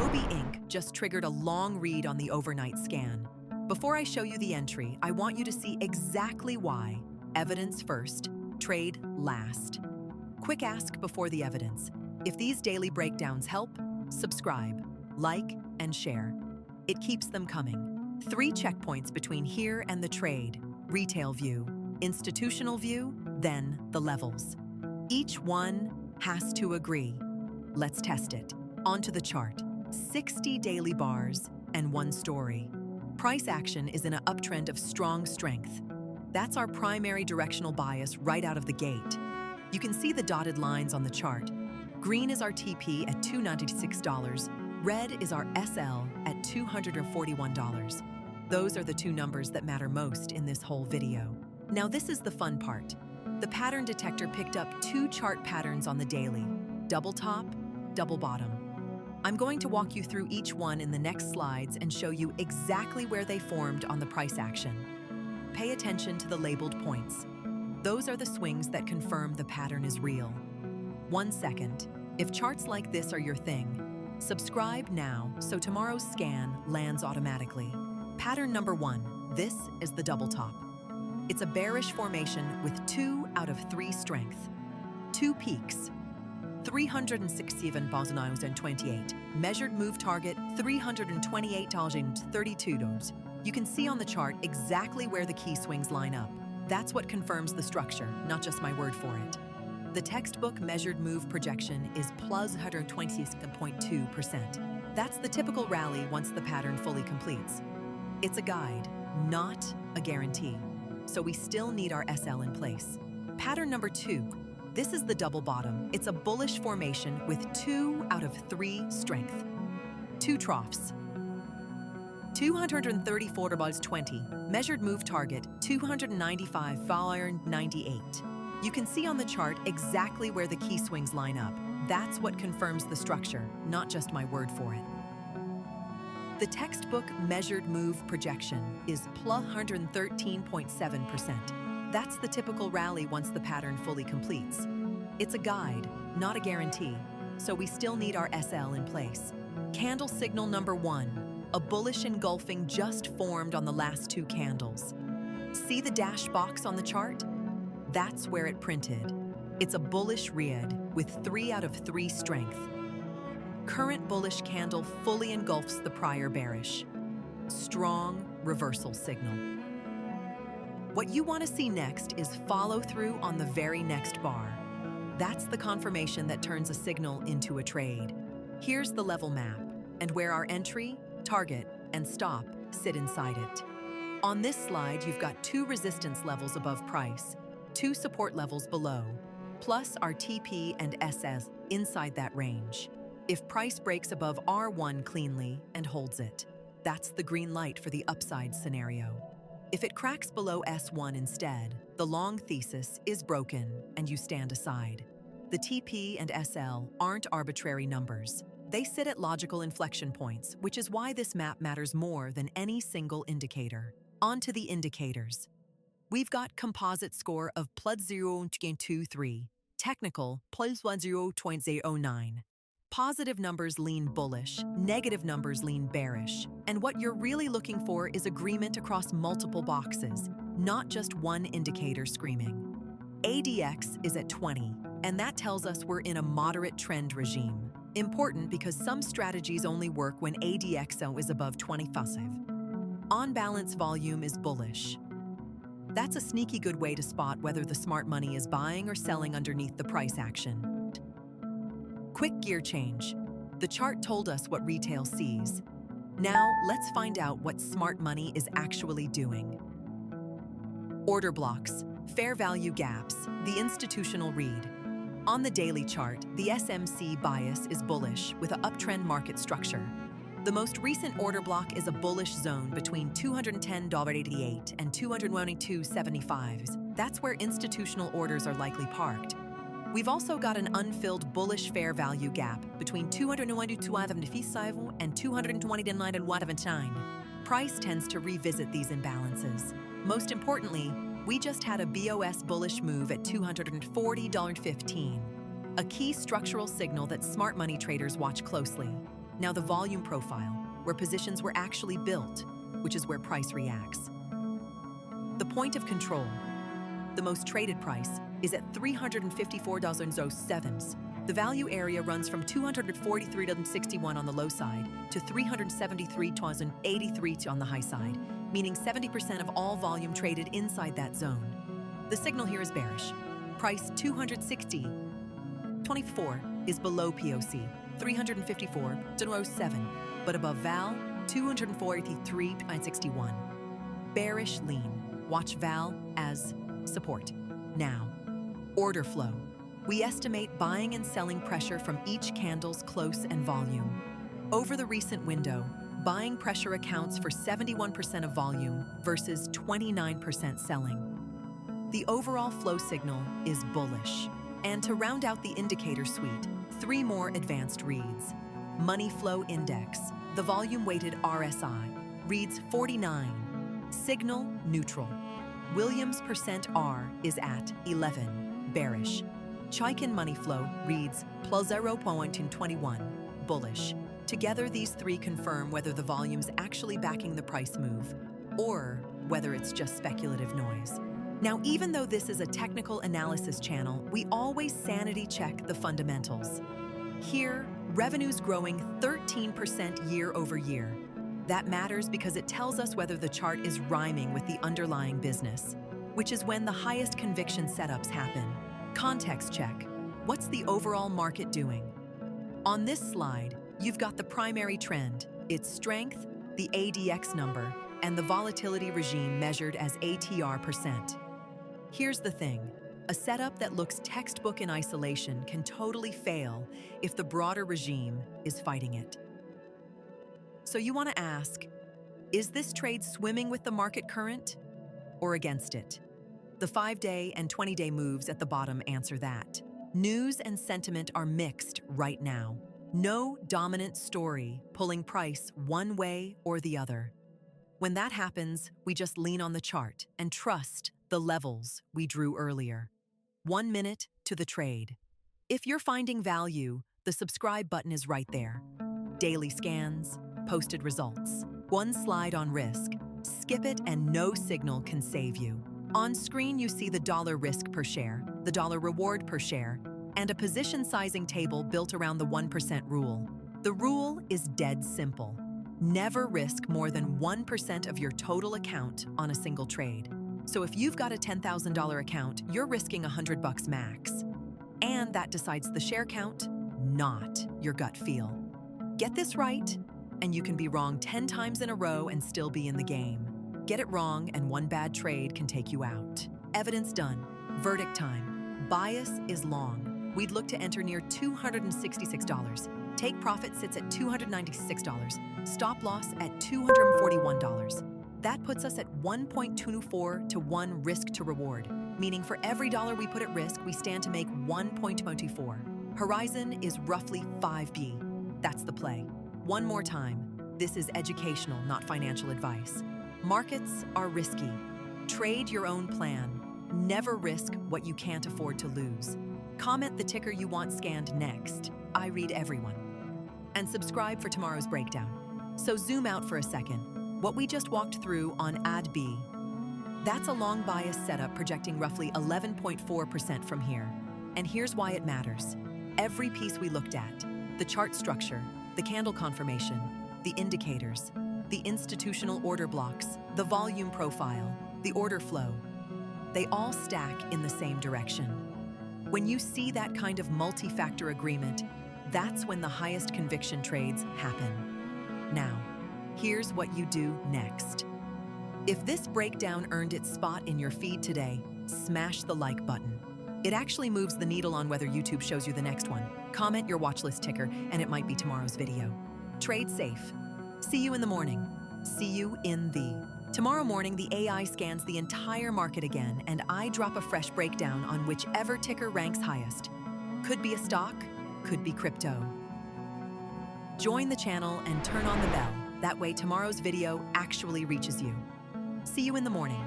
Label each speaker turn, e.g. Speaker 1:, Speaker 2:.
Speaker 1: Adobe Inc. just triggered a long read on the overnight scan. Before I show you the entry, I want you to see exactly why. Evidence first, trade last. Quick ask before the evidence. If these daily breakdowns help, subscribe, like, and share. It keeps them coming. 3 checkpoints between here and the trade: retail view, institutional view, then the levels. Each one has to agree. Let's test it. Onto the chart. 60 daily bars and 1 story. Price action is in an uptrend of strong strength. That's our primary directional bias right out of the gate. You can see the dotted lines on the chart. Green is our TP at $296. Red is our SL at $241. Those are the 2 numbers that matter most in this whole video. Now this is the fun part. The pattern detector picked up 2 chart patterns on the daily: double top, double bottom. I'm going to walk you through each one in the next slides and show you exactly where they formed on the price action. Pay attention to the labeled points. Those are the swings that confirm the pattern is real. 1 second. If charts like this are your thing, subscribe now so tomorrow's scan lands automatically. Pattern number 1. This is the double top. It's a bearish formation with 2 out of 3 strength. 2 peaks. 367,928. Measured move target, $328.32. You can see on the chart exactly where the key swings line up. That's what confirms the structure, not just my word for it. The textbook measured move projection is plus 120.2%. That's the typical rally once the pattern fully completes. It's a guide, not a guarantee. So we still need our SL in place. Pattern number 2. This is the double bottom. It's a bullish formation with 2 out of 3 strength. 2 troughs. $234.20. Measured move target, $295.98. You can see on the chart exactly where the key swings line up. That's what confirms the structure, not just my word for it. The textbook measured move projection is plus 113.7%. That's the typical rally once the pattern fully completes. It's a guide, not a guarantee, so we still need our SL in place. Candle signal number 1, a bullish engulfing just formed on the last 2 candles. See the dash box on the chart? That's where it printed. It's a bullish read with 3 out of 3 strength. Current bullish candle fully engulfs the prior bearish. Strong reversal signal. What you want to see next is follow through on the very next bar. That's the confirmation that turns a signal into a trade. Here's the level map, and where our entry, target, and stop sit inside it. On this slide, you've got 2 resistance levels above price, 2 support levels below, plus our TP and SS inside that range. If price breaks above R1 cleanly and holds it, that's the green light for the upside scenario. If it cracks below S1 instead, the long thesis is broken and you stand aside. The TP and SL aren't arbitrary numbers. They sit at logical inflection points, which is why this map matters more than any single indicator. On to the indicators. We've got composite score of plus 0.23, technical plus 10.09. Positive numbers lean bullish, negative numbers lean bearish. And what you're really looking for is agreement across multiple boxes, not just one indicator screaming. ADX is at 20, and that tells us we're in a moderate trend regime. Important because some strategies only work when ADXO is above 25. On-balance volume is bullish. That's a sneaky good way to spot whether the smart money is buying or selling underneath the price action. Quick gear change. The chart told us what retail sees. Now, let's find out what smart money is actually doing. Order blocks, fair value gaps, the institutional read. On the daily chart, the SMC bias is bullish with an uptrend market structure. The most recent order block is a bullish zone between $210.88 and $222.75. That's where institutional orders are likely parked. We've also got an unfilled bullish fair value gap between $222.75 and $220.99. Price tends to revisit these imbalances. Most importantly, we just had a BOS bullish move at $240.15, a key structural signal that smart money traders watch closely. Now the volume profile, where positions were actually built, which is where price reacts. The point of control. The most traded price is at $354.07. The value area runs from $243.61 on the low side to $373.83 on the high side, meaning 70% of all volume traded inside that zone. The signal here is bearish. Price 260.24 is below POC, 354.07, but above Val, 243.61. Bearish lean. Watch Val as support. Now, order flow. We estimate buying and selling pressure from each candle's close and volume. Over the recent window, buying pressure accounts for 71% of volume versus 29% selling. The overall flow signal is bullish. And to round out the indicator suite, 3 more advanced reads. Money Flow Index, the volume-weighted RSI, reads 49. Signal neutral. Williams %R is at 11, bearish. Chaikin Money Flow reads +0.21, bullish. Together, these 3 confirm whether the volume's actually backing the price move or whether it's just speculative noise. Now, even though this is a technical analysis channel, we always sanity check the fundamentals. Here, revenue's growing 13% year over year. That matters because it tells us whether the chart is rhyming with the underlying business, which is when the highest conviction setups happen. Context check. What's the overall market doing? On this slide, you've got the primary trend, its strength, the ADX number, and the volatility regime measured as ATR%. Here's the thing. A setup that looks textbook in isolation can totally fail if the broader regime is fighting it. So you want to ask, is this trade swimming with the market current or against it? The 5-day and 20-day moves at the bottom answer that. News and sentiment are mixed right now. No dominant story pulling price one way or the other. When that happens, we just lean on the chart and trust the levels we drew earlier. 1 minute to the trade. If you're finding value, the subscribe button is right there. Daily scans, posted results. 1 slide on risk. Skip it and no signal can save you. On screen, you see the dollar risk per share, the dollar reward per share, and a position sizing table built around the 1% rule. The rule is dead simple. Never risk more than 1% of your total account on a single trade. So if you've got a $10,000 account, you're risking $100 max. And that decides the share count, not your gut feel. Get this right, and you can be wrong 10 times in a row and still be in the game. Get it wrong, and 1 bad trade can take you out. Evidence done. Verdict time. Bias is long. We'd look to enter near $266. Take profit sits at $296. Stop loss at $241. That puts us at 1.24 to 1 risk to reward, meaning for every dollar we put at risk, we stand to make 1.24. Horizon is roughly 5B. That's the play. One more time. This is educational, not financial advice. Markets are risky. Trade your own plan. Never risk what you can't afford to lose. Comment the ticker you want scanned next. I read everyone. And subscribe for tomorrow's breakdown. So zoom out for a second. What we just walked through on ADBE, that's a long bias setup projecting roughly 11.4% from here. And here's why it matters. Every piece we looked at, the chart structure, the candle confirmation, the indicators, the institutional order blocks, the volume profile, the order flow, they all stack in the same direction. When you see that kind of multi-factor agreement, that's when the highest conviction trades happen. Now, here's what you do next. If this breakdown earned its spot in your feed today, smash the like button. It actually moves the needle on whether YouTube shows you the next one. Comment your watchlist ticker, and it might be tomorrow's video. Trade safe. See you in the morning. See you in the... Tomorrow morning, the AI scans the entire market again, and I drop a fresh breakdown on whichever ticker ranks highest. Could be a stock, could be crypto. Join the channel and turn on the bell. That way tomorrow's video actually reaches you. See you in the morning.